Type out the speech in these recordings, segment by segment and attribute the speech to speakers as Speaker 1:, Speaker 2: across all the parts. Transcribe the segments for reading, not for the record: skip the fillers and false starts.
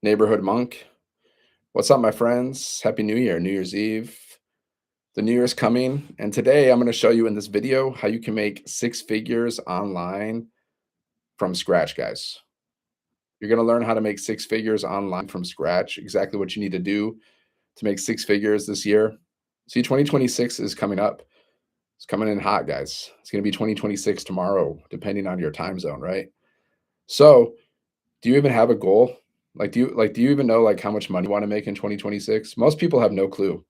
Speaker 1: Neighborhood Monk. What's up, my friends? Happy New Year, New Year's Eve. The New Year's coming, and today I'm going to show you in this video how you can make six figures online from scratch, guys. You're going to learn how to make six figures online from scratch, exactly what you need to do to make six figures this year. See, 2026 is coming up. It's coming in hot, guys. It's going to be 2026 tomorrow, depending on your time zone, right? So, do you even have a goal? Do you even know like how much money you want to make in 2026? Most people have no clue.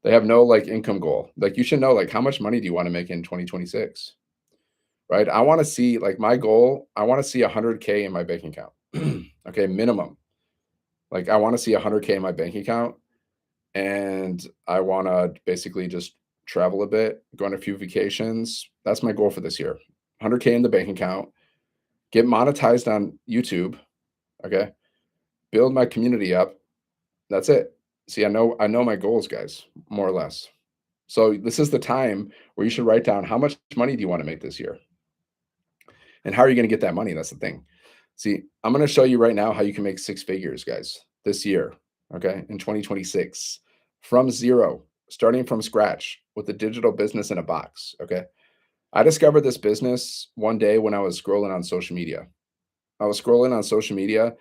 Speaker 1: They have no like income goal. Like you should know like how much money do you want to make in 2026? Right? I want to see like my goal, I want to see 100K in my bank account. Okay, minimum. Like I want to see 100K in my bank account and I want to basically just travel a bit, go on a few vacations. That's my goal for this year. 100K in the bank account, get monetized on YouTube, okay? Build my community up. That's it. See, I know my goals, guys, more or less. So this is the time where you should write down how much money do you want to make this year? And how are you going to get that money? That's the thing. See, I'm going to show you right now how you can make six figures, guys, this year, okay, in 2026, from zero, starting from scratch with a digital business in a box, okay? I discovered this business one day when I was scrolling on social media. I was scrolling on social media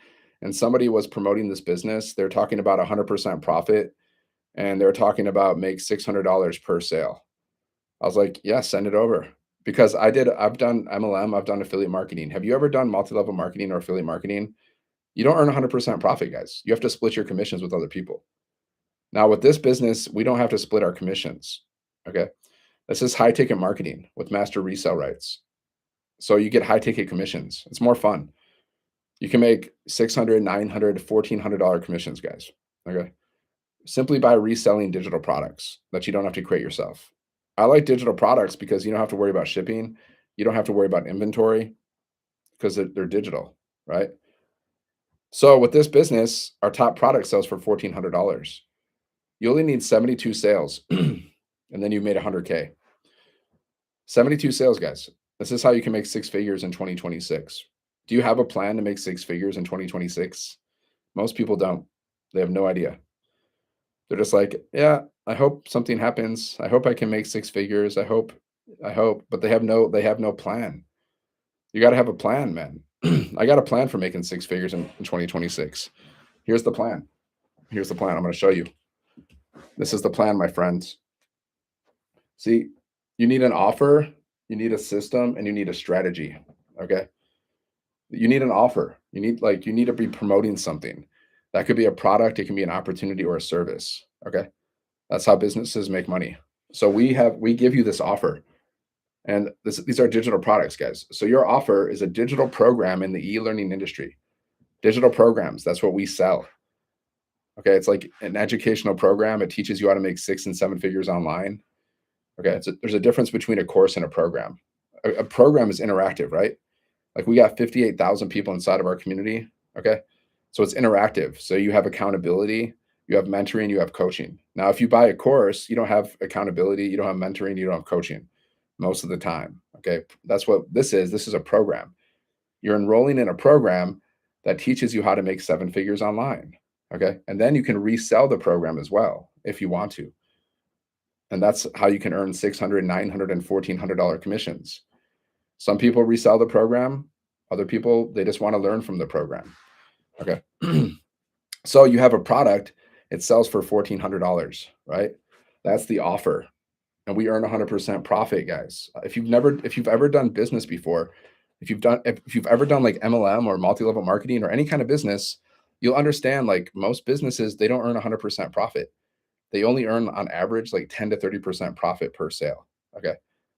Speaker 1: and somebody was promoting this business. They're talking about 100% profit and they're talking about make $600 per sale. I was like, yeah, send it over. Because I've done MLM, I've done affiliate marketing. Have you ever done multi-level marketing or affiliate marketing? You don't earn 100% profit, guys. You have to split your commissions with other people. Now, with this business, we don't have to split our commissions. Okay. This is high ticket marketing with master resale rights. So you get high ticket commissions. It's more fun. You can make $600, $900, $1,400 commissions, guys. Okay. Simply by reselling digital products that you don't have to create yourself. I like digital products because you don't have to worry about shipping. You don't have to worry about inventory because they're digital, right? So with this business, our top product sells for $1,400. You only need 72 sales, and then you made 100K. 72 sales, guys. This is how you can make six figures in 2026. Do you have a plan to make six figures in 2026? Most people don't. They have no idea. They're just like, yeah, I hope something happens. I hope I can make six figures. I hope, but they have no plan. You got to have a plan, man. I got a plan for making six figures in 2026. Here's the plan. Here's the plan. I'm going to show you. This is the plan, my friends. See, you need an offer, you need a system, and you need a strategy. Okay. You need an offer. You need to be promoting something. That could be a product, it can be an opportunity or a service. Okay. That's how businesses make money. So we give you this offer, and these are digital products, guys. So your offer is a digital program in the e-learning industry. Digital programs, that's what we sell. Okay, it's like an educational program. It teaches you how to make six and seven figures online. Okay, there's a difference between a course and a program. A program is interactive, right? Like we got 58,000 people inside of our community. Okay, so it's interactive. So you have accountability, you have mentoring, you have coaching. Now, if you buy a course, you don't have accountability, you don't have mentoring, you don't have coaching most of the time. Okay, that's what this is. This is a program. You're enrolling in a program that teaches you how to make seven figures online. Okay, and then you can resell the program as well if you want to. And that's how you can earn 600, 900, and $1,400 commissions. Some people resell the program. Other people, they just want to learn from the program. Okay. So you have a product, it sells for $1,400, right? That's the offer. And we earn 100% profit, guys. If you've ever done business before, if you've ever done like MLM or multi-level marketing or any kind of business, you'll understand like most businesses, they don't earn 100% profit. They only earn on average like 10 to 30% profit per sale. Okay.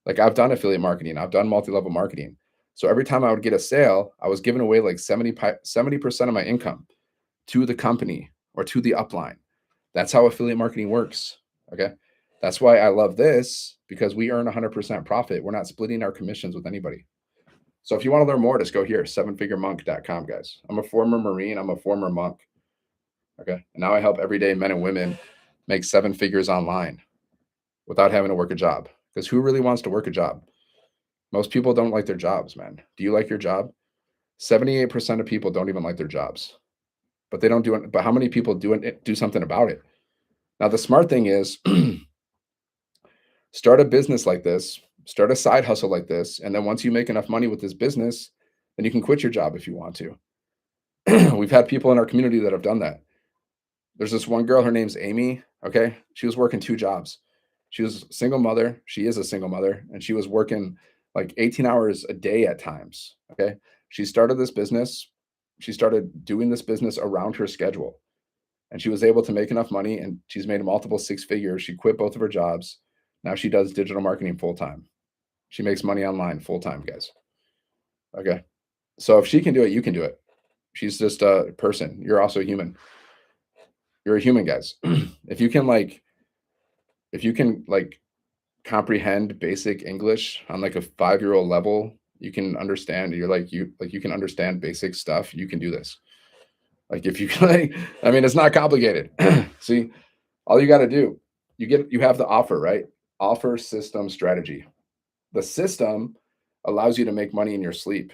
Speaker 1: Like I've done affiliate marketing, I've done multi-level marketing. So every time I would get a sale, I was giving away like 70% of my income to the company or to the upline. That's how affiliate marketing works. Okay. That's why I love this because we earn 100% profit. We're not splitting our commissions with anybody. So if you want to learn more, just go here, sevenfiguremonk.com, guys. I'm a former Marine, I'm a former monk. Okay. And now I help everyday men and women make seven figures online without having to work a job. Because who really wants to work a job? Most people don't like their jobs, man. Do you like your job? 78% of people don't even like their jobs. but they don't do it. But how many people do something about it? Now, the smart thing is start a business like this, start a side hustle like this, and then once you make enough money with this business, then you can quit your job if you want to. We've had people in our community that have done that. There's this one girl, her name's Amy. Okay. She was working two jobs. She was a single mother. She is a single mother, and she was working like 18 hours a day at times. Okay. She started this business. She started doing this business around her schedule, and she was able to make enough money, and she's made multiple six figures. She quit both of her jobs. Now she does digital marketing full time. She makes money online full time, guys. Okay. So if she can do it, you can do it. She's just a person. You're also human. You're a human, guys. if you can like if you can like comprehend basic English on like a 5-year-old level, you can understand. You can understand basic stuff. You can do this. Like if you can, like, I mean, it's not complicated. See, all you got to do, you have the offer, right? Offer, system, strategy. The system allows you to make money in your sleep.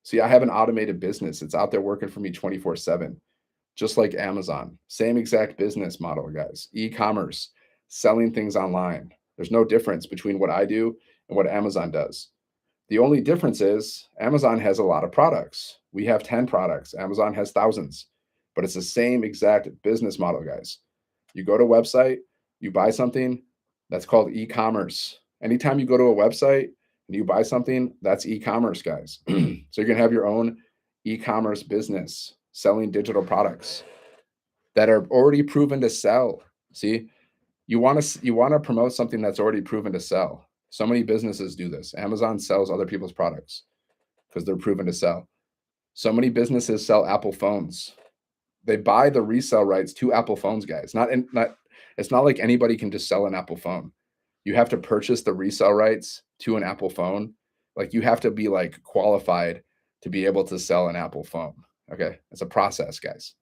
Speaker 1: See, I have an automated business. It's out there working for me 24/7, just like Amazon. Same exact business model, guys. E-commerce, selling things online. There's no difference between what I do and what Amazon does. The only difference is Amazon has a lot of products. We have 10 products. Amazon has thousands, but it's the same exact business model, guys. You go to a website, you buy something, that's called e-commerce. Anytime you go to a website and you buy something, that's e-commerce, guys. So you're going to have your own e-commerce business selling digital products that are already proven to sell. See, you want to promote something that's already proven to sell. So many businesses do this. Amazon sells other people's products because they're proven to sell. So many businesses sell Apple phones. They buy the resale rights to Apple phones, guys. Not it's not like anybody can just sell an Apple phone. You have to purchase the resale rights to an Apple phone. Like you have to be like qualified to be able to sell an Apple phone. Okay? It's a process, guys.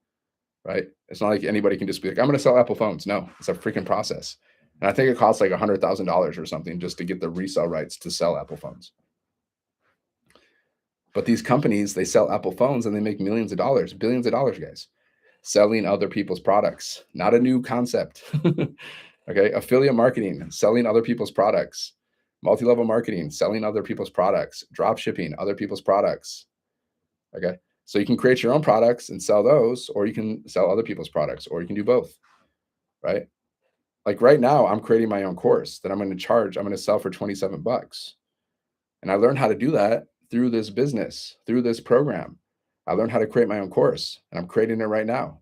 Speaker 1: Right? It's not like anybody can just be like, I'm going to sell Apple phones. No, it's a freaking process. And I think it costs like $100,000 or something just to get the resale rights to sell Apple phones. But these companies, they sell Apple phones and they make millions of dollars, billions of dollars, guys, selling other people's products. Not a new concept. Okay. Affiliate marketing, selling other people's products. Multi-level marketing, selling other people's products. Drop shipping, other people's products. Okay. So you can create your own products and sell those, or you can sell other people's products, or you can do both. Right. Like right now, I'm creating my own course that I'm going to charge. I'm going to sell for 27 bucks. And I learned how to do that through this business, through this program. I learned how to create my own course, and I'm creating it right now.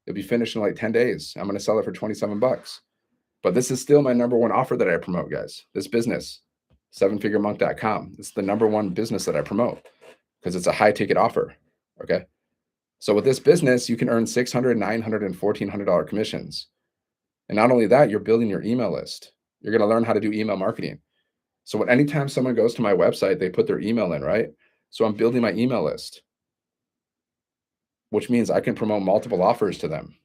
Speaker 1: It'll be finished in like 10 days. I'm going to sell it for 27 bucks. But this is still my number one offer that I promote, guys. This business, sevenfiguremonk.com. It's the number one business that I promote because it's a high ticket offer. Okay. So with this business, you can earn $600, $900, and $1,400 commissions. And not only that, you're building your email list. You're going to learn how to do email marketing. So anytime someone goes to my website, they put their email in, right? So I'm building my email list, which means I can promote multiple offers to them.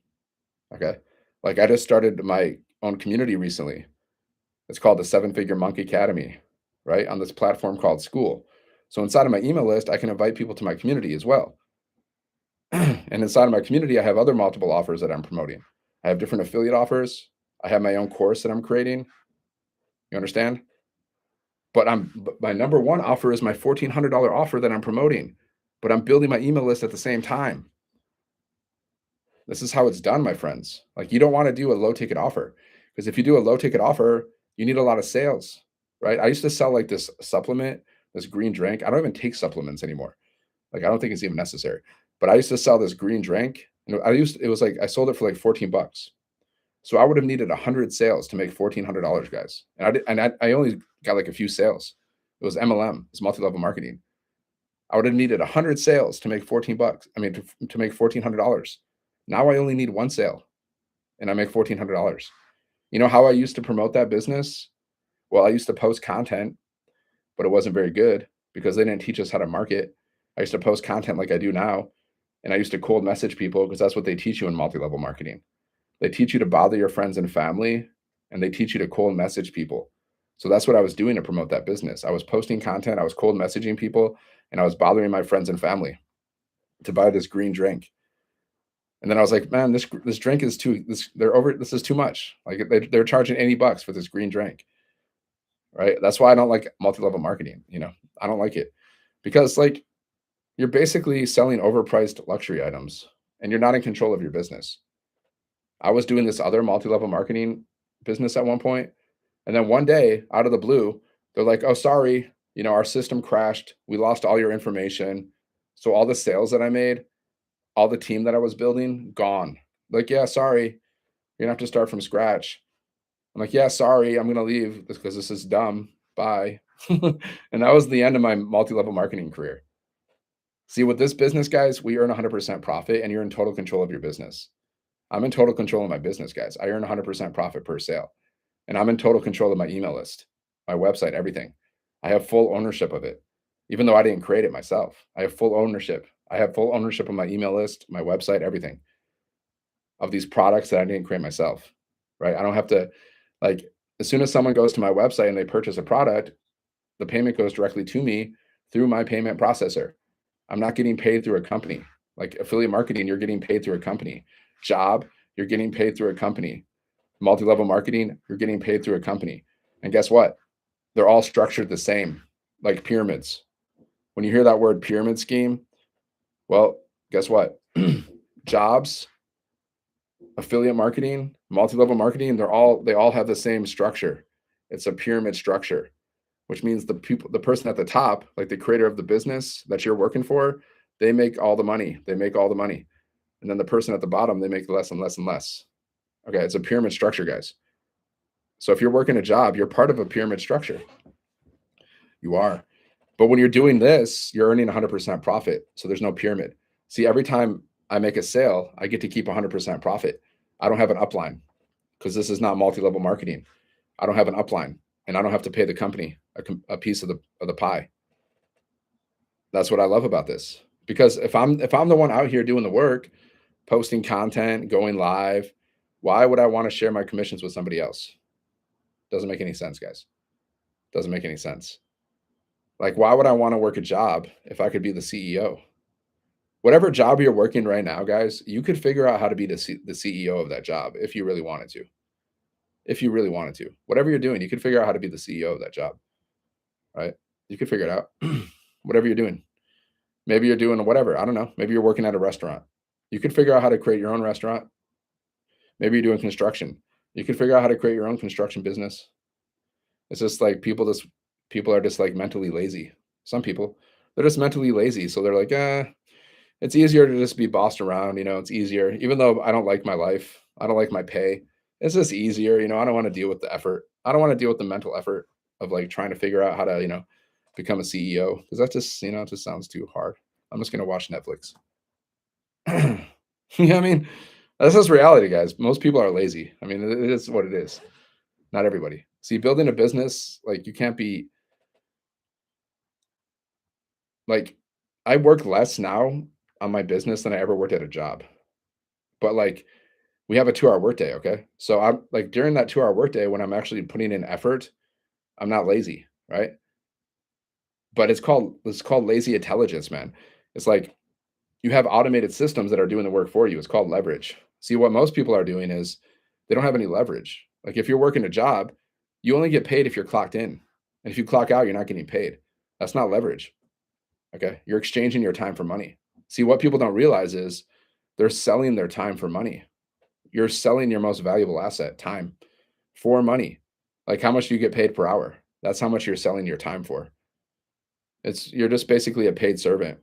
Speaker 1: Okay. Like I just started my own community recently. It's called the Seven Figure Monk Academy, right? On this platform called School. So inside of my email list, I can invite people to my community as well. And inside of my community, I have other multiple offers that I'm promoting. I have different affiliate offers. I have my own course that I'm creating. You understand? But my number one offer is my $1,400 offer that I'm promoting, but I'm building my email list at the same time. This is how it's done, my friends. Like you don't want to do a low ticket offer because if you do a low ticket offer, you need a lot of sales, right? I used to sell like this supplement, this green drink. I don't even take supplements anymore. Like I don't think it's even necessary. But I used to sell this green drink. It was like I sold it for like 14 bucks. So I would have needed 100 sales to make $1,400, guys. I only got like a few sales. It was MLM, it's multi-level marketing. I would have needed 100 sales to make 14 bucks. I mean, to make $1,400. Now I only need one sale and I make $1,400. You know how I used to promote that business? Well, I used to post content, but it wasn't very good because they didn't teach us how to market. I used to post content like I do now. And I used to cold message people because that's what they teach you in multi-level marketing. They teach you to bother your friends and family, and they teach you to cold message people. So that's what I was doing to promote that business. I was posting content, I was cold messaging people, and I was bothering my friends and family to buy this green drink. And then I was like, man, this drink is too this they're over this is too much. Like they're charging $80 for this green drink, right? That's why I don't like multi-level marketing. I don't like it because like you're basically selling overpriced luxury items and you're not in control of your business. I was doing this other multi-level marketing business at one point, and then one day, out of the blue, they're like, "Oh, sorry, our system crashed. We lost all your information. So all the sales that I made, all the team that I was building, gone." Like, "Yeah, sorry. You're gonna have to start from scratch." I'm like, "Yeah, sorry. I'm gonna leave because this is dumb. Bye." And that was the end of my multi-level marketing career. See, with this business, guys, we earn 100% profit, and you're in total control of your business. I'm in total control of my business, guys. I earn 100% profit per sale. And I'm in total control of my email list, my website, everything. I have full ownership of it. Even though I didn't create it myself, I have full ownership. I have full ownership of my email list, my website, everything of these products that I didn't create myself, right? I don't have to, like, as soon as someone goes to my website and they purchase a product, the payment goes directly to me through my payment processor. I'm not getting paid through a company. Like affiliate marketing, you're getting paid through a company. Job, you're getting paid through a company. Multi-level marketing, you're getting paid through a company. And guess what? They're all structured the same, like pyramids. When you hear that word pyramid scheme, well, guess what? Jobs, affiliate marketing, multi-level marketing, they all have the same structure. It's a pyramid structure, which means the person at the top, like the creator of the business that you're working for, they make all the money. They make all the money. And then the person at the bottom, they make less and less and less. Okay, it's a pyramid structure, guys. So if you're working a job, you're part of a pyramid structure. You are. But when you're doing this, you're earning 100% profit. So there's no pyramid. See, every time I make a sale, I get to keep 100% profit. I don't have an upline because this is not multi-level marketing. I don't have an upline, and I don't have to pay the company a piece of the pie. That's what I love about this. Because if I'm the one out here doing the work, posting content, going live, why would I want to share my commissions with somebody else? Doesn't make any sense, guys. Doesn't make any sense. Like, why would I want to work a job if I could be the CEO? Whatever job you're working right now, guys, you could figure out how to be the CEO of that job if you really wanted to. If you really wanted to, whatever you're doing, you could figure out how to be the CEO of that job, right? You could figure it out. Whatever you're doing. Maybe you're doing whatever. I don't know. Maybe you're working at a restaurant. You could figure out how to create your own restaurant. Maybe you're doing construction. You could figure out how to create your own construction business. It's just like people are just like mentally lazy. Some people, they're just mentally lazy. So they're like, it's easier to just be bossed around. It's easier. Even though I don't like my life, I don't like my pay. It's just easier. I don't want to deal with the effort. I don't want to deal with the mental effort of like trying to figure out how to, become a CEO because that just, it just sounds too hard. I'm just gonna watch Netflix. I mean, that's just reality, guys. Most people are lazy. I mean, it is what it is. Not everybody. See, building a business, like you can't be like I work less now on my business than I ever worked at a job. But like we have a 2-hour workday, okay? So I'm like during that 2-hour workday when I'm actually putting in effort, I'm not lazy, right? But it's called lazy intelligence, man. It's like you have automated systems that are doing the work for you. It's called leverage. See, what most people are doing is they don't have any leverage. Like if you're working a job, you only get paid if you're clocked in. And if you clock out, you're not getting paid. That's not leverage. Okay. You're exchanging your time for money. See, what people don't realize is they're selling their time for money. You're selling your most valuable asset, time, for money. Like how much do you get paid per hour? That's how much you're selling your time for. You're just basically a paid servant.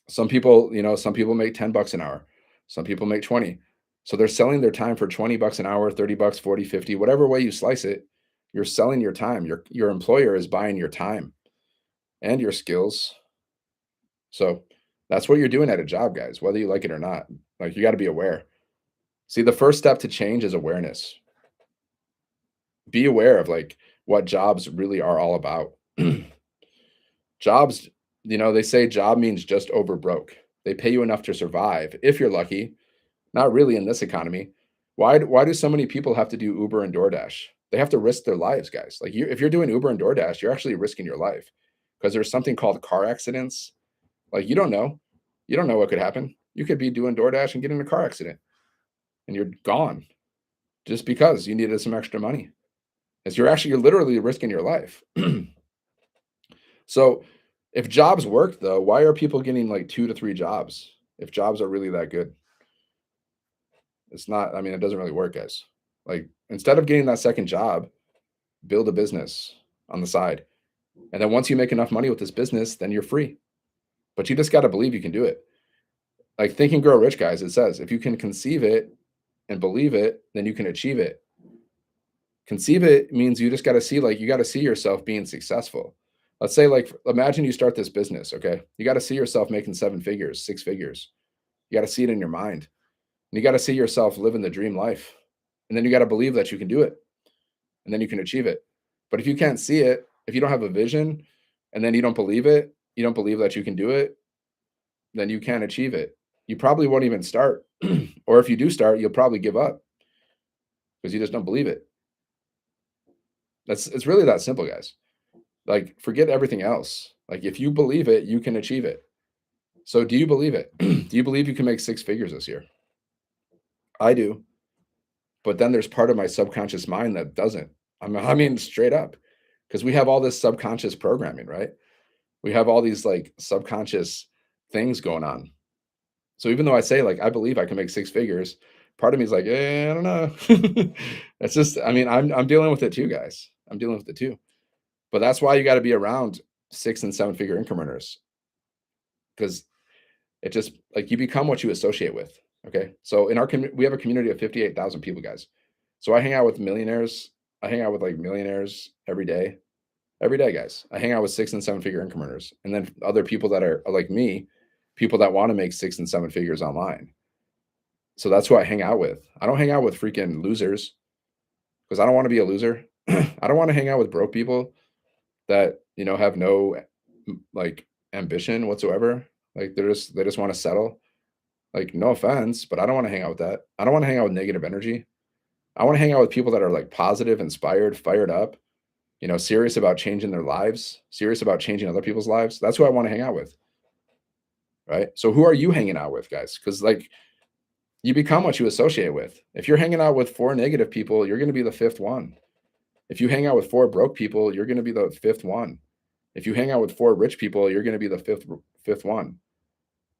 Speaker 1: Some people make $10 an hour. Some people make 20. So they're selling their time for $20 an hour, $30, 40, 50, whatever way you slice it. You're selling your time. Your employer is buying your time and your skills. So that's what you're doing at a job, guys, whether you like it or not. Like you got to be aware. See, the first step to change is awareness. Be aware of like what jobs really are all about. Jobs, they say job means just over broke. They pay you enough to survive if you're lucky. Not really in this economy. Why do so many people have to do Uber and DoorDash? They have to risk their lives, guys. Like if you're doing Uber and DoorDash, you're actually risking your life because there's something called car accidents. Like you don't know what could happen. You could be doing DoorDash and get in a car accident and you're gone just because you needed some extra money. As you're literally risking your life. So if jobs work though, why are people getting like 2 to 3 jobs? If jobs are really that good. It's not, I mean, it doesn't really work, guys. Like instead of getting that second job, build a business on the side. And then once you make enough money with this business, then you're free. But you just got to believe you can do it. Like Think and Grow Rich, guys, it says if you can conceive it and believe it, then you can achieve it. Conceive it means you just got to see, like, you got to see yourself being successful. Let's say, like, imagine you start this business, okay? You got to see yourself making 7 figures, 6 figures. You got to see it in your mind. And you got to see yourself living the dream life. And then you got to believe that you can do it. And then you can achieve it. But if you can't see it, if you don't have a vision, and then you don't believe it, you don't believe that you can do it, then you can't achieve it. You probably won't even start. Or if you do start, you'll probably give up because you just don't believe it. It's really that simple, guys. Like, forget everything else. Like, if you believe it, you can achieve it. So, do you believe it? Do you believe you can make 6 figures this year? I do. But then there's part of my subconscious mind that doesn't. I mean, straight up, because we have all this subconscious programming, right? We have all these like subconscious things going on. So even though I say like I believe I can make 6 figures, part of me is like, I don't know. It's just, I mean, I'm dealing with it too, guys. I'm dealing with it too. But that's why you got to be around 6 and 7 figure income earners because it just like you become what you associate with. Okay. So in our we have a community of 58,000 people, guys. So I hang out with millionaires. I hang out with like millionaires every day. Every day, guys. I hang out with 6 and 7 figure income earners. And then other people that are like me, people that want to make 6 and 7 figures online. So that's who I hang out with. I don't hang out with freaking losers because I don't want to be a loser. I don't want to hang out with broke people that, have no like ambition whatsoever. Like they just want to settle. Like, no offense, but I don't want to hang out with that. I don't want to hang out with negative energy. I want to hang out with people that are like positive, inspired, fired up, serious about changing their lives, serious about changing other people's lives. That's who I want to hang out with. Right. So who are you hanging out with, guys? Because like you become what you associate with. If you're hanging out with 4 negative people, you're going to be the fifth one. If you hang out with 4 broke people, you're going to be the fifth one. If you hang out with 4 rich people, you're going to be the fifth one.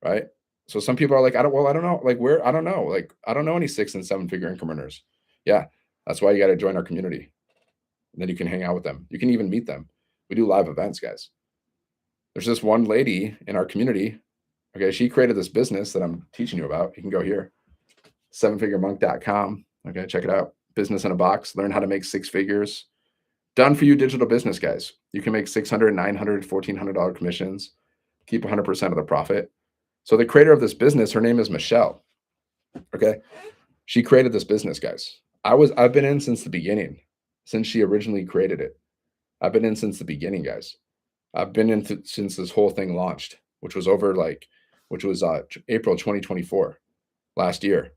Speaker 1: Right. So some people are like, I don't know. Like I don't know. Like, I don't know any 6 and 7 figure income earners. Yeah. That's why you got to join our community. And then you can hang out with them. You can even meet them. We do live events, guys. There's this one lady in our community. Okay. She created this business that I'm teaching you about. You can go here, 7figuremonk.com. Okay. Check it out. Business in a box. Learn how to make 6 figures. Done for you digital business, guys. You can make $600, $900, $1,400 commissions. Keep 100% of the profit. So the creator of this business, her name is Michelle. Okay. She created this business, guys. I've been in since the beginning, since she originally created it. I've been in since the beginning, guys. I've been in since this whole thing launched, which was April 2024, last year.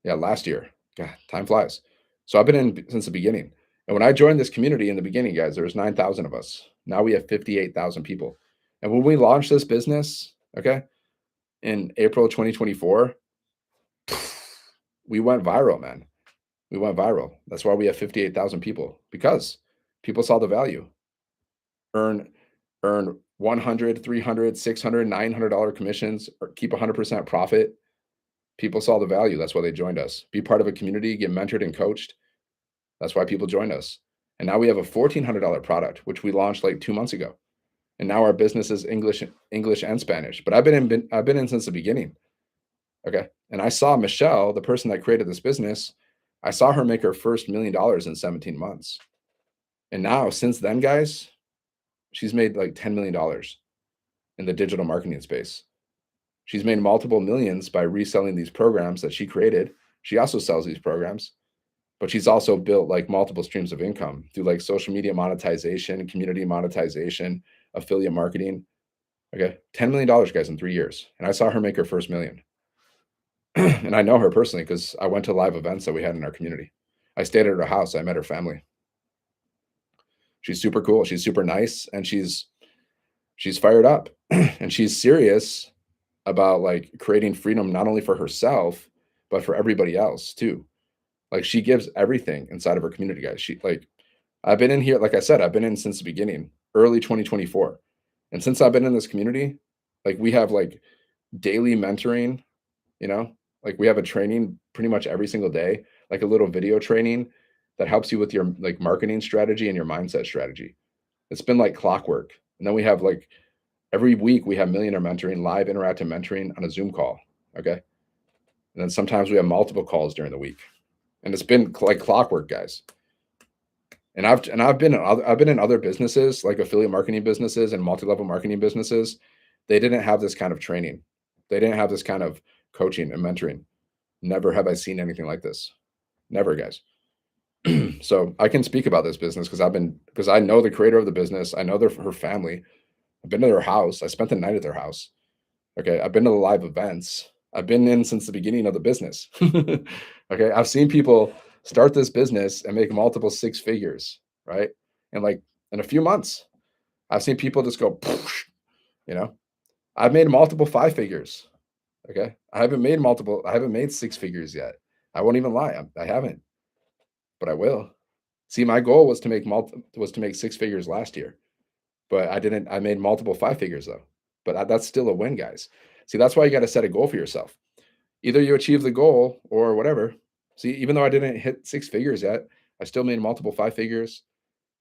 Speaker 1: Yeah, last year. God, time flies. So I've been in since the beginning. And when I joined this community in the beginning, guys, there was 9,000 of us. Now we have 58,000 people. And when we launched this business, okay, in April 2024, we went viral, man. We went viral. That's why we have 58,000 people, because people saw the value. Earn 100, 300, 600, $900 commissions, or keep 100% profit. People saw the value. That's why they joined us. Be part of a community, get mentored and coached. That's why people joined us. And now we have a $1,400 product, which we launched like 2 months ago. And now our business is English and Spanish. But I've been in since the beginning. Okay. And I saw Michelle, the person that created this business, I saw her make her first $1 million in 17 months. And now, since then, guys, she's made like $10 million in the digital marketing space. She's made multiple millions by reselling these programs that she created. She also sells these programs, but she's also built like multiple streams of income through like social media monetization, community monetization, affiliate marketing. Okay. $10 million, guys, in 3 years. And I saw her make her first million. And I know her personally because I went to live events that we had in our community. I stayed at her house. I met her family. She's super cool. She's super nice, and she's fired up, and she's serious about like creating freedom not only for herself, but for everybody else too. Like she gives everything inside of her community, guys. She like I've been in here, like I said, I've been in since the beginning, early 2024. And since I've been in this community, like we have like daily mentoring, you know, like we have a training pretty much every single day, like a little video training that helps you with your like marketing strategy and your mindset strategy. It's been like clockwork. And then we have like every week we have millionaire mentoring, live interactive mentoring on a Zoom call. Okay. And then sometimes we have multiple calls during the week. And it's been like clockwork, guys. And I've been in other businesses, like affiliate marketing businesses and multi-level marketing businesses. They didn't have this kind of training. They didn't have this kind of coaching and mentoring. Never have I seen anything like this. Never, guys. So I can speak about this business because I know the creator of the business. I know her family. I've been to their house. I spent the night at their house. Okay. I've been to the live events. I've been in since the beginning of the business. Okay. I've seen people start this business and make multiple six figures, right? And like in a few months, I've seen people just go, "Poosh," you know, I've made multiple five figures. Okay. I haven't made six figures yet. I won't even lie. I haven't, but I will. See, my goal was to was to make six figures last year, but I didn't. I made multiple five figures though, but that's still a win, guys. See, that's why you got to set a goal for yourself. Either you achieve the goal or whatever. See, even though I didn't hit six figures yet, I still made multiple five figures,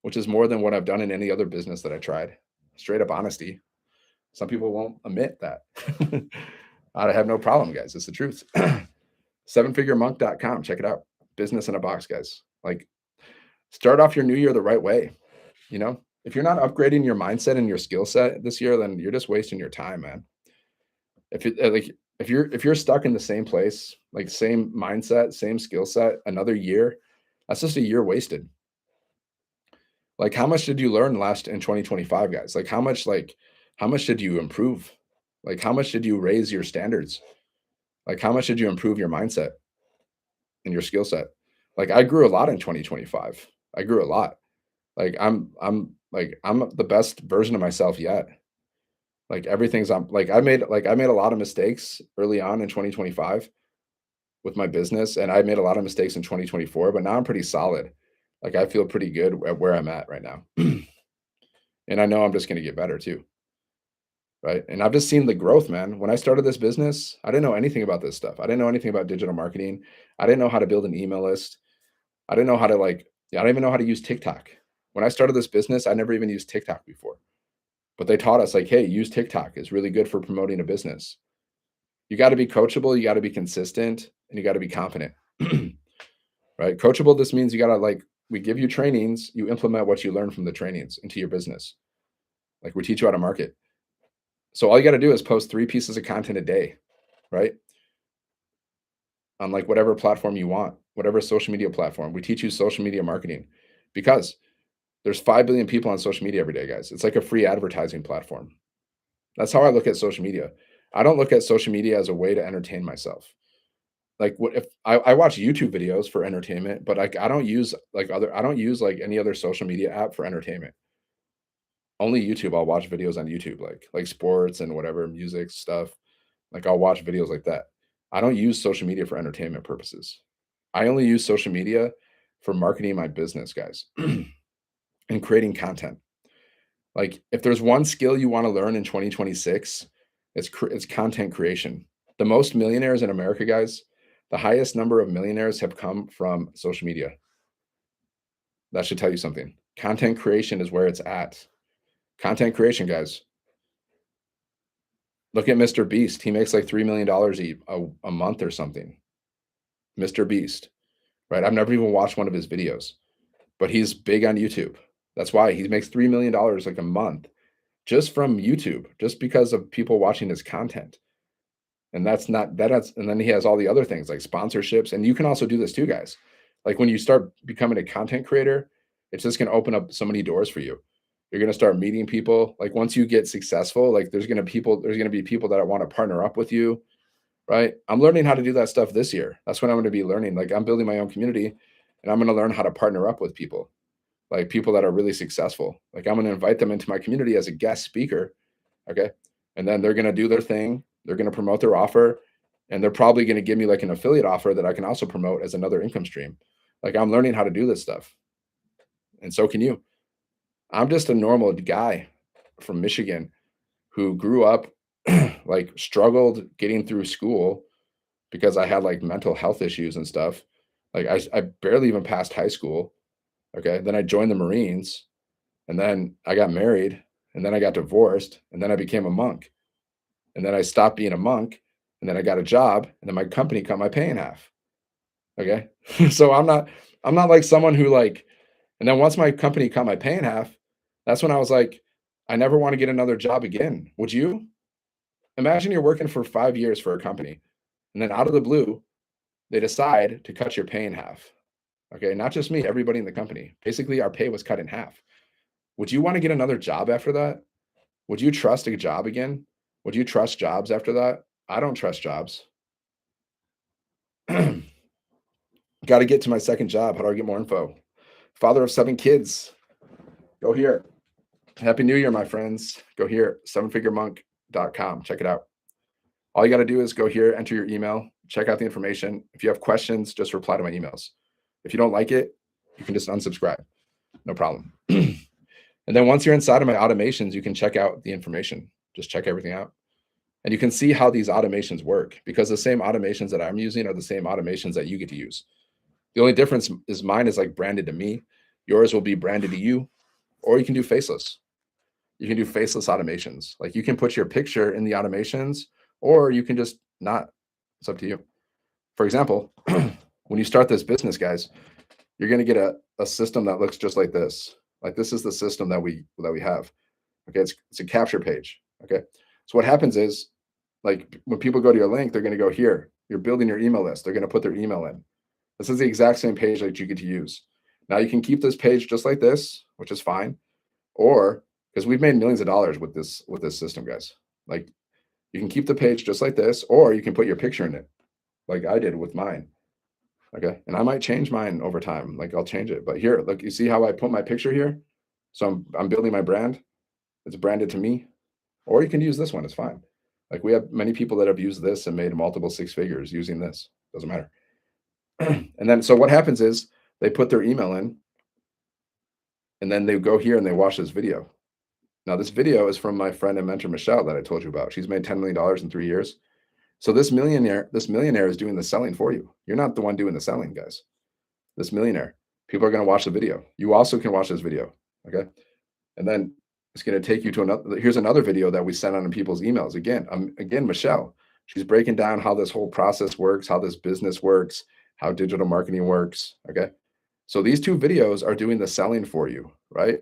Speaker 1: which is more than what I've done in any other business that I tried. Straight up honesty. Some people won't admit that. I have no problem, guys. It's the truth. Sevenfiguremonk.com. Check it out. Business in a box, guys. Like, start off your new year the right way. You know, if you're not upgrading your mindset and your skill set this year, then you're just wasting your time, man. If it like if you're stuck in the same place, like same mindset, same skill set, another year, that's just a year wasted. Like how much did you learn last in 2025, guys? Like how much did you improve? Like how much did you raise your standards? Like how much did you improve your mindset and your skill set? Like I grew a lot in 2025. I grew a lot. I'm the best version of myself yet. Like everything's on like I made a lot of mistakes early on in 2025 with my business, and I made a lot of mistakes in 2024, but now I'm pretty solid. Like I feel pretty good at where I'm at right now. And I know I'm just gonna get better too. Right. And I've just seen the growth, man. When I started this business, I didn't know anything about this stuff. I didn't know anything about digital marketing. I didn't know how to build an email list. I didn't know how to like, yeah, I don't even know how to use TikTok. When I started this business, I never even used TikTok before. But they taught us like, hey, use TikTok. It's really good for promoting a business. You got to be coachable, you got to be consistent, and you got to be confident. Right? Coachable, this means you got to like, we give you trainings, you implement what you learn from the trainings into your business. Like we teach you how to market. So all you got to do is post 3 pieces of content a day, right? On like whatever platform you want, whatever social media platform. We teach you social media marketing because there's 5 billion people on social media every day, guys. It's like a free advertising platform. That's how I look at social media. I don't look at social media as a way to entertain myself. Like what if I watch YouTube videos for entertainment, but like I don't use like any other social media app for entertainment. Only YouTube. I'll watch videos on YouTube, like sports and whatever music stuff. Like I'll watch videos like that. I don't use social media for entertainment purposes. I only use social media for marketing my business, guys, and creating content. Like if there's one skill you want to learn in 2026, it's content creation. The most millionaires in America, guys, the highest number of millionaires have come from social media. That should tell you something. Content creation is where it's at. Content creation, guys. Look at Mr. Beast. He makes like $3 million a month or something. Mr. Beast, right? I've never even watched one of his videos, but he's big on YouTube. That's why he makes $3 million like a month just from YouTube, just because of people watching his content. And that's not that's and then he has all the other things like sponsorships. And you can also do this too, guys. Like when you start becoming a content creator, it's just gonna open up so many doors for you. You're gonna start meeting people. Like once you get successful, like there's gonna be people that want to partner up with you, right? I'm learning how to do that stuff this year. That's what I'm gonna be learning. Like I'm building my own community and I'm gonna learn how to partner up with people, like people that are really successful. Like I'm gonna invite them into my community as a guest speaker. Okay. And then they're gonna do their thing They're going to promote their offer, and they're probably going to give me like an affiliate offer that I can also promote as another income stream. Like I'm learning how to do this stuff, and so can you. I'm just a normal guy from Michigan who grew up like struggled getting through school because I had like mental health issues and stuff. Like I barely even passed high school. Okay. Then I joined the Marines, and then I got married, and then I got divorced, and then I became a monk, and then I stopped being a monk, and then I got a job, and then my company cut my pay in half. Okay. So I'm not like someone who like, and then once my company cut my pay in half, that's when I was like, I never want to get another job again. Would you? Imagine you're working for 5 years for a company, and then out of the blue, they decide to cut your pay in half. Okay. Not just me, everybody in the company. Basically, our pay was cut in half. Would you want to get another job after that? Would you trust a job again? Would you trust jobs after that? I don't trust jobs. Got to get to my second job. How do I get more info? Father of 7 kids. Go here. Happy New Year, my friends. Go here, sevenfiguremonk.com. Check it out. All you got to do is go here, enter your email, check out the information. If you have questions, just reply to my emails. If you don't like it, you can just unsubscribe. No problem. And then once you're inside of my automations, you can check out the information. Just check everything out. And you can see how these automations work, because the same automations that I'm using are the same automations that you get to use. The only difference is mine is like branded to me. Yours will be branded to you, or you can do faceless. You can do faceless automations. Like you can put your picture in the automations, or you can just not. It's up to you. For example, when you start this business, guys, you're going to get a system that looks just like this. Like this is the system that we have. Okay, it's a capture page. Okay, so what happens is, like when people go to your link, they're going to go here. You're building your email list. They're going to put their email in. This is the exact same page that you get to use. Now you can keep this page just like this, which is fine, or because we've made millions of dollars with this system, guys. Like you can keep the page just like this, or you can put your picture in it, like I did with mine. Okay, and I might change mine over time. Like I'll change it, but here, look, you see how I put my picture here? So I'm building my brand. It's branded to me, or you can use this one. It's fine. Like we have many people that have used this and made multiple six figures using this. Doesn't matter. And then so what happens is they put their email in, and then they go here and they watch this video. Now this video is from my friend and mentor Michelle that I told you about. She's made $10 million in 3 years. So this millionaire is doing the selling for you. You're not the one doing the selling, guys. This millionaire. People are going to watch the video. You also can watch this video. Okay. And then it's going to take you to another. Here's another video that we sent out in people's emails. Again, Michelle. She's breaking down how this whole process works, how this business works, how digital marketing works. Okay. So these two videos are doing the selling for you, right?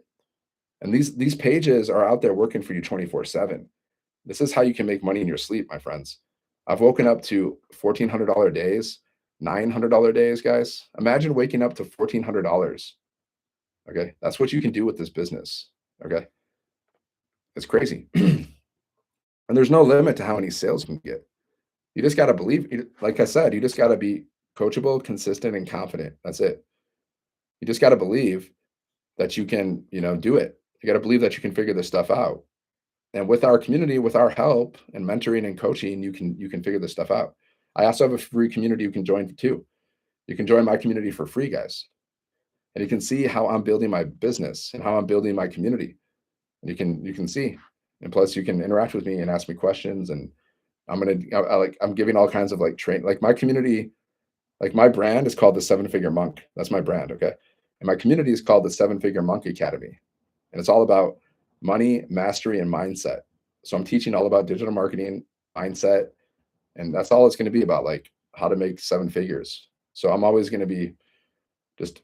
Speaker 1: And these pages are out there working for you 24/7. This is how you can make money in your sleep, my friends. I've woken up to $1,400 days, $900 days, guys. Imagine waking up to $1,400. Okay. That's what you can do with this business. Okay. It's crazy. And there's no limit to how many sales you can get. You just got to believe, like I said, you just got to be coachable, consistent, and confident. That's it. You just got to believe that you can, do it. You got to believe that you can figure this stuff out. And with our community, with our help and mentoring and coaching, you can figure this stuff out. I also have a free community you can join too. You can join my community for free, guys. And you can see how I'm building my business and how I'm building my community. And you can see. And plus you can interact with me and ask me questions. And I'm giving all kinds of like like my community, like my brand is called the 7-Figure Monk. That's my brand. Okay. And my community is called the 7-Figure Monk Academy. And it's all about money, mastery, and mindset. So I'm teaching all about digital marketing, mindset, and that's all it's going to be about, like how to make 7 figures. So I'm always going to be just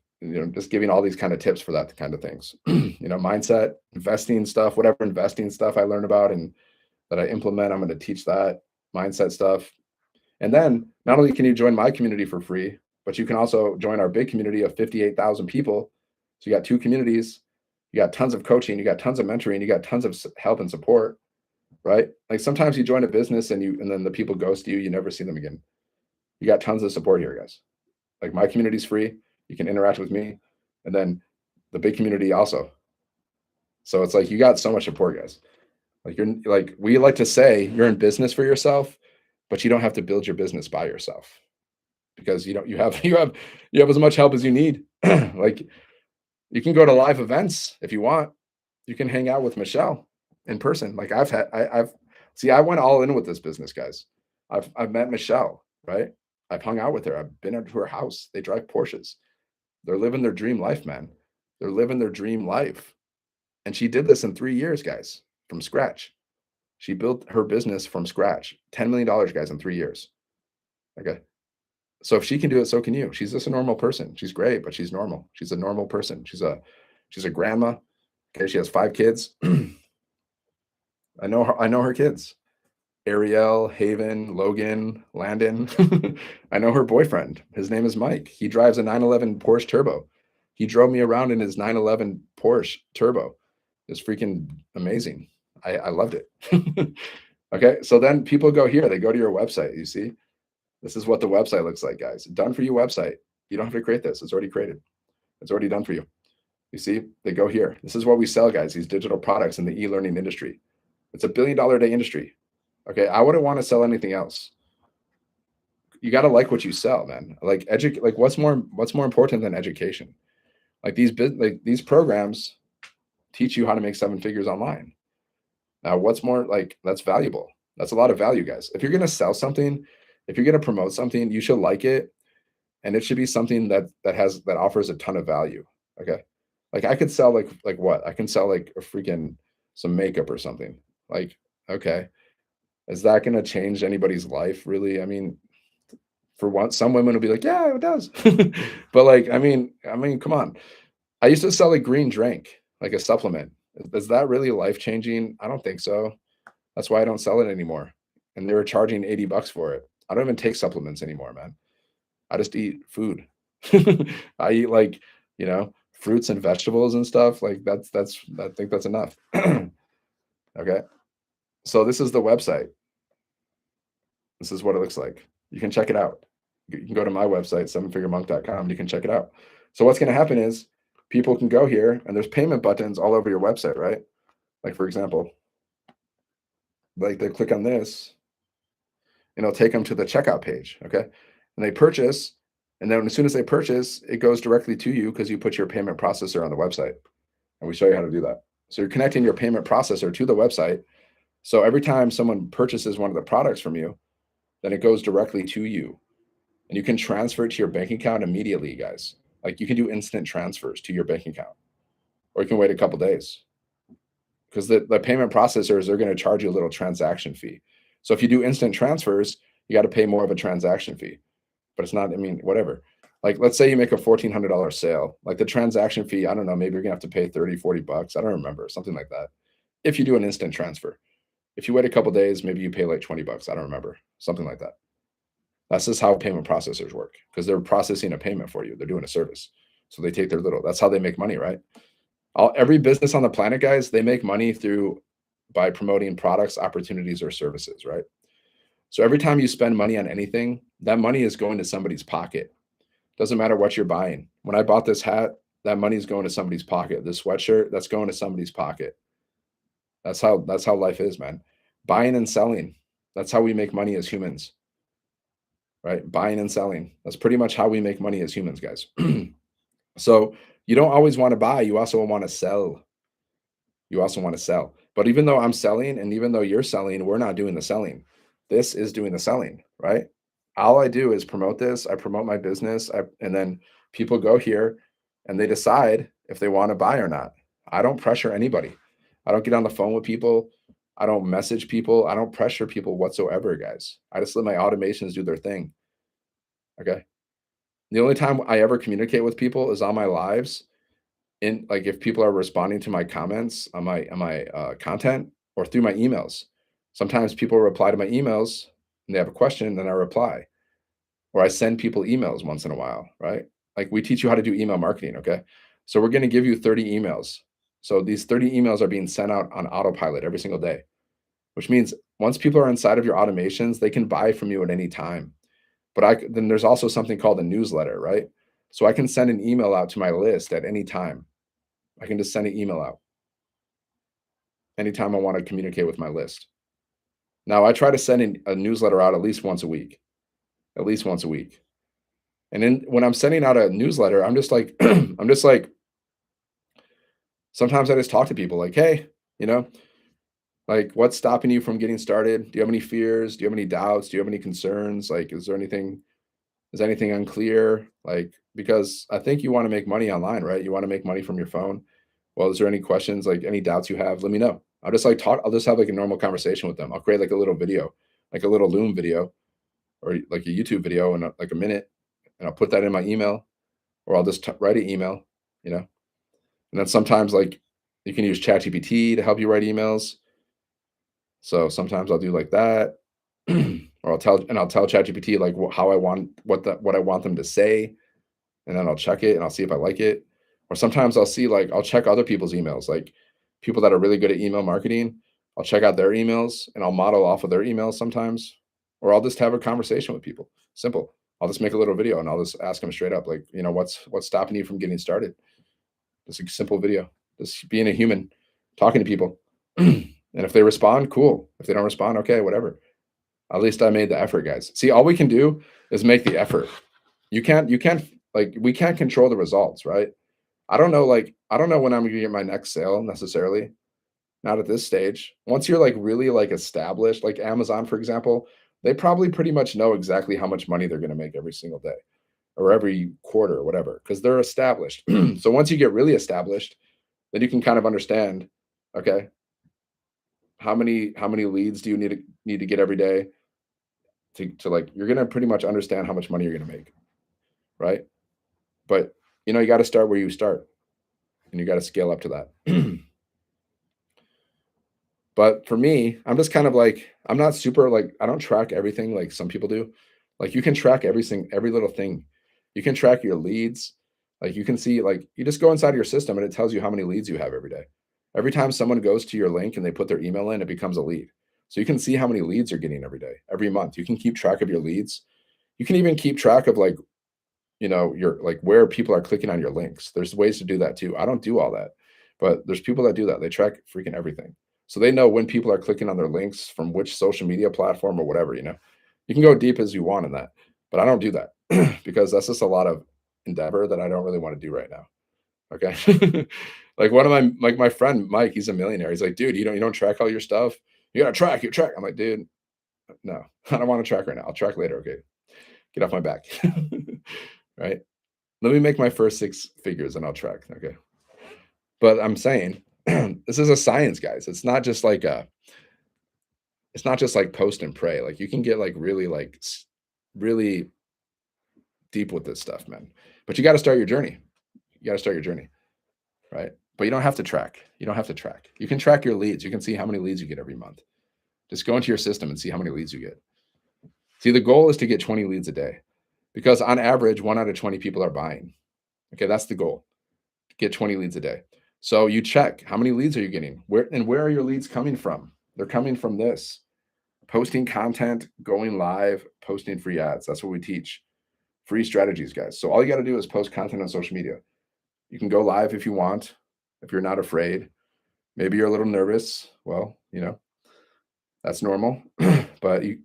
Speaker 1: giving all these kind of tips for that kind of things. Mindset, investing stuff, whatever investing stuff I learn about and that I implement, I'm going to teach that mindset stuff. And then not only can you join my community for free, but you can also join our big community of 58,000 people. So you got 2 communities. You got tons of coaching, you got tons of mentoring, you got tons of help and support, right? Like sometimes you join a business and then the people ghost you, you never see them again. You got tons of support here, guys. Like my community is free. You can interact with me, and then the big community also. So it's like you got so much support, guys. Like we like to say you're in business for yourself, but you don't have to build your business by yourself because you have you have as much help as you need. Like you can go to live events if you want. You can hang out with Michelle in person. Like I've see, I went all in with this business, guys. I've met Michelle, right? I've hung out with her. I've been to her house. They drive Porsches. They're living their dream life, man. They're living their dream life. And she did this in 3 years, guys, from scratch. She built her business from scratch. $10 million, guys, in 3 years. Okay. So if she can do it, so can you. She's just a normal person. She's great, but she's normal. She's a normal person. She's a grandma. Okay. She has 5 kids. I know her kids. Ariel, Haven, Logan, Landon. I know her boyfriend. His name is Mike. He drives a 911 Porsche Turbo. He drove me around in his 911 Porsche Turbo. It's freaking amazing. I loved it. Okay, so then people go here. They go to your website. You see, this is what the website looks like, guys. Done for you website. You don't have to create this. It's already created. It's already done for you. You see, they go here. This is what we sell, guys. These digital products in the e-learning industry. It's a $1 billion a day industry. Okay, I wouldn't want to sell anything else. You got to like what you sell, man. Like what's more important than education? Like these programs teach you how to make 7 figures online. Now, what's more like that's valuable? That's a lot of value, guys. If you're going to sell something, if you're going to promote something, you should like it, and it should be something that offers a ton of value. Okay, like I could sell like what? I can sell like a freaking some makeup or something. Like okay, is that going to change anybody's life? Really? I mean, for one, some women will be like, yeah, it does. But like, I mean, come on. I used to sell a green drink, like a supplement. Is that really life changing? I don't think so. That's why I don't sell it anymore. And they were charging $80 for it. I don't even take supplements anymore, man. I just eat food. I eat like, fruits and vegetables and stuff. Like I think that's enough. Okay. So this is the website. This is what it looks like. You can check it out. You can go to my website, sevenfiguremonk.com. You can check it out. So what's going to happen is people can go here and there's payment buttons all over your website, right? Like for example, like they click on this and it'll take them to the checkout page. Okay. And they purchase. And then as soon as they purchase, it goes directly to you because you put your payment processor on the website. And we show you how to do that. So you're connecting your payment processor to the website. So every time someone purchases one of the products from you, then it goes directly to you. And you can transfer it to your bank account immediately, guys. Like you can do instant transfers to your bank account, or you can wait a couple days because the payment processors are going to charge you a little transaction fee. So if you do instant transfers, you got to pay more of a transaction fee. But it's not, I mean, whatever. Like let's say you make a $1,400 sale, like the transaction fee, I don't know, maybe you're gonna have to pay 30, $40. I don't remember, something like that. If you do an instant transfer. If you wait a couple days, maybe you pay like $20. I don't remember, something like that. That's just how payment processors work because they're processing a payment for you. They're doing a service. So they take their little, that's how they make money, right? Every business on the planet, guys, they make money by promoting products, opportunities, or services, right? So every time you spend money on anything, that money is going to somebody's pocket. Doesn't matter what you're buying. When I bought this hat, that money is going to somebody's pocket. This sweatshirt, that's going to somebody's pocket. That's how life is, man. Buying and selling. That's how we make money as humans. Right? Buying and selling. That's pretty much how we make money as humans, guys. So you don't always want to buy, you also want to sell. You also want to sell. But even though I'm selling and even though you're selling, we're not doing the selling. This is doing the selling, right? All I do is promote this. I promote my business, and then people go here and they decide if they want to buy or not. I don't pressure anybody. I don't get on the phone with people. I don't message people. I don't pressure people whatsoever, guys. I just let my automations do their thing. Okay. The only time I ever communicate with people is on my lives. In like if people are responding to my comments on my content or through my emails. Sometimes people reply to my emails and they have a question, and then I reply. Or I send people emails once in a while, right? Like we teach you how to do email marketing, okay? So we're going to give you 30 emails. So these 30 emails are being sent out on autopilot every single day, which means once people are inside of your automations, they can buy from you at any time. But then there's also something called a newsletter, right? So I can send an email out to my list at any time. I can just send an email out. anytime I want to communicate with my list. Now I try to send a newsletter out at least once a week, at least once a week. And then when I'm sending out a newsletter, I'm just like, I'm just like, sometimes I just talk to people like, hey, you know, like what's stopping you from getting started? Do you have any fears? Do you have any doubts? Do you have any concerns? Like, is anything unclear? Like, because I think you want to make money online, right? You want to make money from your phone. Well, is there any questions, like any doubts you have? Let me know. I'll just like talk, I'll just have like a normal conversation with them. I'll create like a little video, like a little Loom video or like a YouTube video in like a minute, and I'll put that in my email, or I'll just write an email, you know. And then sometimes like you can use ChatGPT to help you write emails. So sometimes I'll do like that, or I'll tell ChatGPT like how I want what I want them to say, and then I'll check it and I'll see if I like it. Or sometimes I'll see like I'll check other people's emails, like people that are really good at email marketing. I'll check out their emails and I'll model off of their emails sometimes, or I'll just have a conversation with people. Simple. I'll just make a little video and I'll just ask them straight up, like, what's stopping you from getting started? Just a simple video, just being a human, talking to people. And if they respond, cool. If they don't respond, okay, whatever. At least I made the effort, guys. See, all we can do is make the effort. You can't like we can't control the results, right? I don't know when I'm gonna get my next sale necessarily. Not at this stage. Once you're like really like established, like Amazon, for example, they probably pretty much know exactly how much money they're gonna make every single day or every quarter or whatever, because they're established. So once you get really established, then you can kind of understand, okay, how many leads do you need to get every day to like you're gonna pretty much understand how much money you're gonna make, right? But you got to start where you start, and you got to scale up to that. But for me, I'm just kind of like I'm not super like I don't track everything like some people do. Like you can track everything, every little thing. You can track your leads. Like you can see like you just go inside of your system and it tells you how many leads you have every day. Every time someone goes to your link and they put their email in, it becomes a lead. So you can see how many leads you're getting every day, every month. You can keep track of your leads. You can even keep track of like your like where people are clicking on your links. There's ways to do that too. I don't do all that, but there's people that do that. They track freaking everything. So they know when people are clicking on their links from which social media platform or whatever. You can go deep as you want in that, but I don't do that because that's just a lot of endeavor that I don't really want to do right now. Okay. Like one of my friend Mike, he's a millionaire. He's like, dude, you don't track all your stuff. You gotta track, you track. I'm like, dude, no, I don't want to track right now. I'll track later. Okay. Get off my back. Right. Let me make my first six figures and I'll track. Okay. But I'm saying this is a science, guys. It's not just like post and pray. Like you can get like really really deep with this stuff, man. But you got to start your journey. You got to start your journey, right? But you don't have to track. You don't have to track. You can track your leads. You can see how many leads you get every month. Just go into your system and see how many leads you get. See, the goal is to get 20 leads a day because on average, 1 out of 20 people are buying. Okay, that's the goal. Get 20 leads a day. So you check how many leads are you getting? Where are your leads coming from? They're coming from this. Posting content, going live, posting free ads. That's what we teach. Free strategies, guys. So all you got to do is post content on social media. You can go live if you want, if you're not afraid. Maybe you're a little nervous. Well, that's normal. But you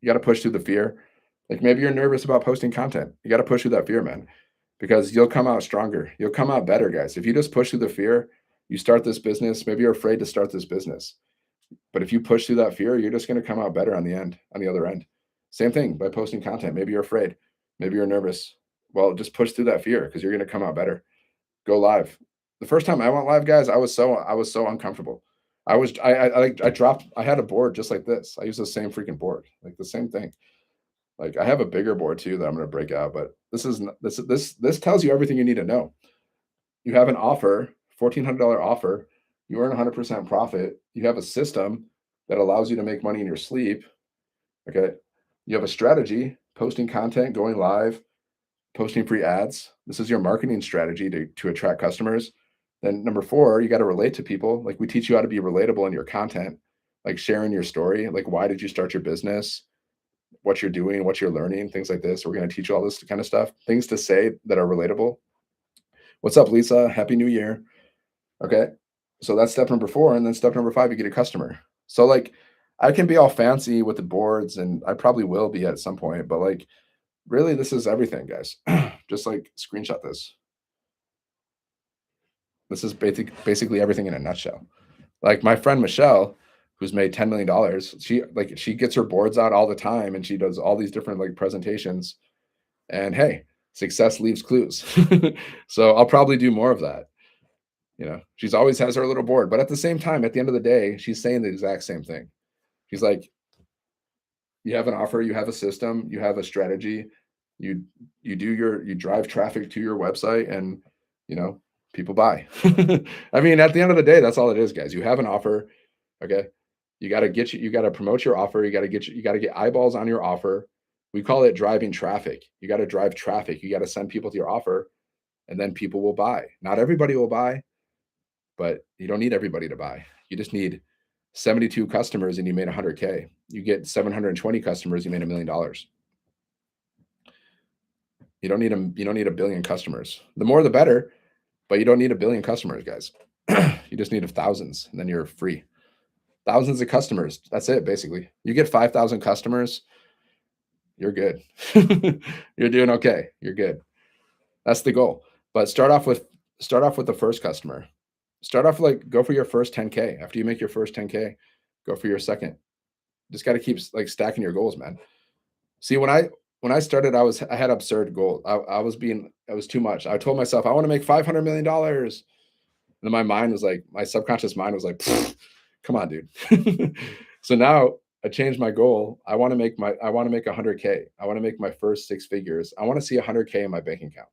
Speaker 1: got to push through the fear. Like maybe you're nervous about posting content. You got to push through that fear, man, because you'll come out stronger. You'll come out better, guys. If you just push through the fear, you start this business. Maybe you're afraid to start this business. But if you push through that fear, you're just going to come out better on the other end. Same thing by posting content. Maybe you're afraid. Maybe you're nervous. Well, just push through that fear because you're going to come out better. Go live. The first time I went live, guys, I was so uncomfortable. I dropped. I had a board just like this. I use the same freaking board, like the same thing. Like I have a bigger board too that I'm going to break out, but this tells you everything you need to know. You have an offer, $1,400 offer. You earn 100% profit. You have a system that allows you to make money in your sleep. Okay. You have a strategy, posting content, going live, posting free ads. This is your marketing strategy to attract customers. Then number four, you got to relate to people. Like we teach you how to be relatable in your content, like sharing your story. Like why did you start your business? What you're doing, what you're learning, things like this. We're going to teach you all this kind of stuff, things to say that are relatable. What's up, Lisa? Happy New Year. Okay. So that's step number 4, and then step number 5, you get a customer. So, like, I can be all fancy with the boards, and I probably will be at some point, but, like, really, this is everything, guys. Just, like, screenshot this. This is basically everything in a nutshell. Like, my friend Michelle, who's made $10 million, she gets her boards out all the time, and she does all these different, like, presentations, and, hey, success leaves clues. So, I'll probably do more of that. She's always has her little board, but at the same time, at the end of the day, she's saying the exact same thing. She's like, you have an offer, you have a system, you have a strategy, you you drive traffic to your website, and you know people buy. I mean, at the end of the day, that's all it is, guys. You have an offer, okay? You got to promote your offer. You got to get eyeballs on your offer. We call it driving traffic. You got to drive traffic. You got to send people to your offer, and then people will buy. Not everybody will buy, but you don't need everybody to buy. You just need 72 customers and you made 100K. You get 720 customers, you made $1 million. You don't need a billion customers. The more the better, but you don't need a billion customers, guys. You just need thousands, and then you're free. Thousands of customers. That's it, basically. You get 5,000 customers, you're good. You're doing okay. You're good. That's the goal. But start off with the first customer. Start off like go for your first 10K. After you make your first 10K, go for your second. Just got to keep like stacking your goals, man. See, when I started, I had absurd goals. I was too much. I told myself I want to make $500 million. And then my subconscious mind was like, come on, dude. So now I changed my goal. I want to make 100K. I want to make my first 6 figures. I want to see 100K in my bank account.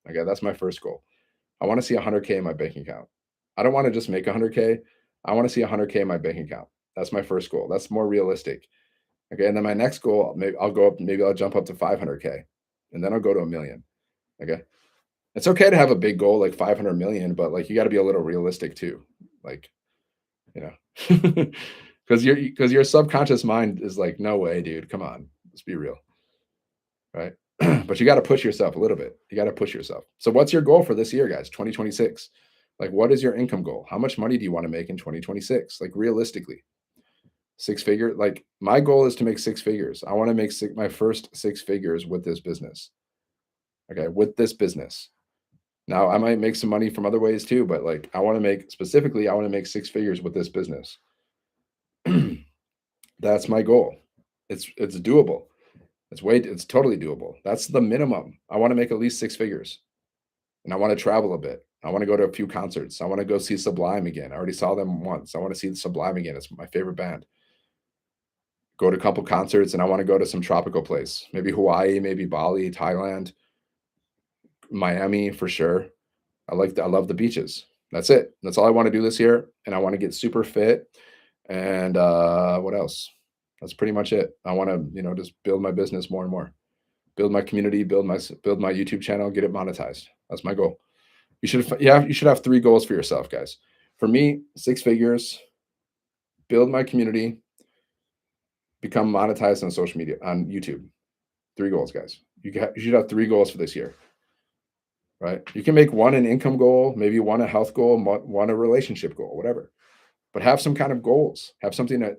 Speaker 1: Okay, that's my first goal. I want to see 100K in my bank account. I don't want to just make 100K. I want to see 100K in my bank account. That's my first goal. That's more realistic. Okay, and then my next goal, maybe I'll go up, maybe I'll jump up to 500K, and then I'll go to a million. Okay, it's okay to have a big goal like 500 million, but like you got to be a little realistic too. Like, you know, because your subconscious mind is like, no way, dude, come on, let's be real, right? But you got to push yourself a little bit. You got to push yourself. So, what's your goal for this year, guys? 2026. Like, what is your income goal? How much money do you want to make in 2026? Like, realistically, 6 figure. Like, my goal is to make 6 figures. I want to make my first 6 figures with this business. Okay, with this business. Now, I might make some money from other ways too, but like, I want to make specifically, I want to make 6 figures with this business. That's my goal. It's doable. It's totally doable. That's the minimum. I want to make at least 6 figures, and I want to travel a bit. I want to go to a few concerts. I want to go see Sublime again. I already saw them once. I want to see Sublime again. It's my favorite band. Go to a couple concerts, and I want to go to some tropical place. Maybe Hawaii, maybe Bali, Thailand, Miami for sure. I love the beaches. That's it. That's all I want to do this year, and I want to get super fit. And what else? That's pretty much it. I want to, just build my business more and more, build my community, build my YouTube channel, get it monetized. That's my goal. You should have 3 goals for yourself, guys. For me, 6 figures, build my community, become monetized on social media, on YouTube. 3 goals, guys. You should have 3 goals for this year, right? You can make one an income goal, maybe one a health goal, one a relationship goal, whatever. But have some kind of goals. Have something that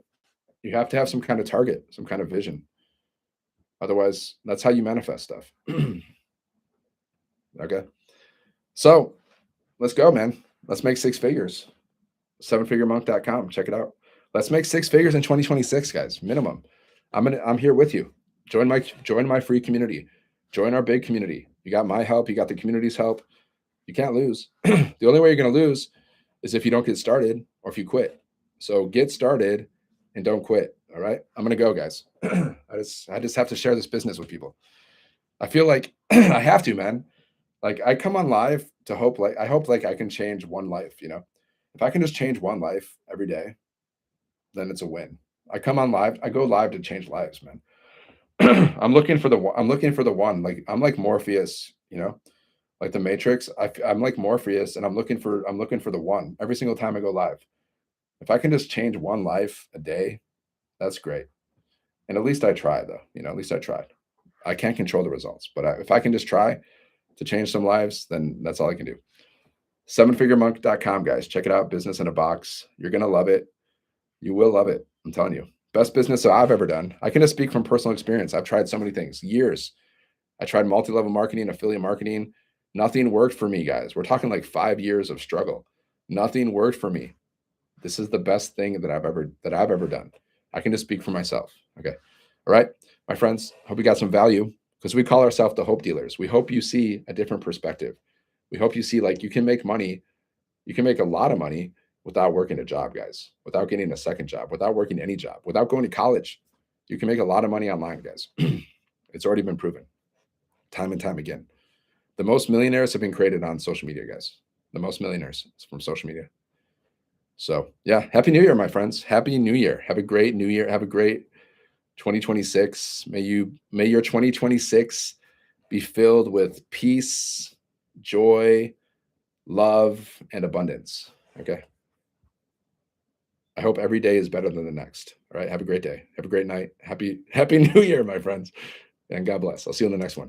Speaker 1: you have to have some kind of target, some kind of vision. Otherwise, that's how you manifest stuff. Okay. So let's go, man. Let's make 6 figures. 7figuremonk.com. Check it out. Let's make 6 figures in 2026, guys. Minimum. I'm here with you. Join my free community. Join our big community. You got my help. You got the community's help. You can't lose. The only way you're going to lose is if you don't get started or if you quit. So get started and don't quit. All right. I'm going to go, guys. I just have to share this business with people. I feel like I have to, man. Like I come on live to I hope like I can change one life. If I can just change one life every day, then it's a win. I come on live, I go live to change lives, man. I'm looking for the one. Like I'm like Morpheus, like the Matrix. I'm like Morpheus, and I'm looking for the one every single time I go live. If I can just change one life a day, that's great. And at least I tried, though. At least I tried. I can't control the results, but if I can just try to change some lives, then that's all I can do. Sevenfiguremonk.com, guys. Check it out. Business in a box. You're going to love it. You will love it. I'm telling you. Best business that I've ever done. I can just speak from personal experience. I've tried so many things, years. I tried multi-level marketing, affiliate marketing. Nothing worked for me, guys. We're talking like 5 years of struggle. Nothing worked for me. This is the best thing that I've ever done. I can just speak for myself. Okay. All right, my friends. Hope you got some value because we call ourselves the hope dealers. We hope you see a different perspective. We hope you see like you can make money. You can make a lot of money without working a job, guys, without getting a second job, without working any job, without going to college. You can make a lot of money online, guys. It's already been proven time and time again. The most millionaires have been created on social media, guys. The most millionaires from social media. So, yeah, happy new year, my friends. Happy new year. Have a great new year. Have a great 2026. May your 2026 be filled with peace, joy, love, and abundance. Okay. I hope every day is better than the next. All right. Have a great day. Have a great night. Happy New Year, my friends. And God bless. I'll see you on the next one.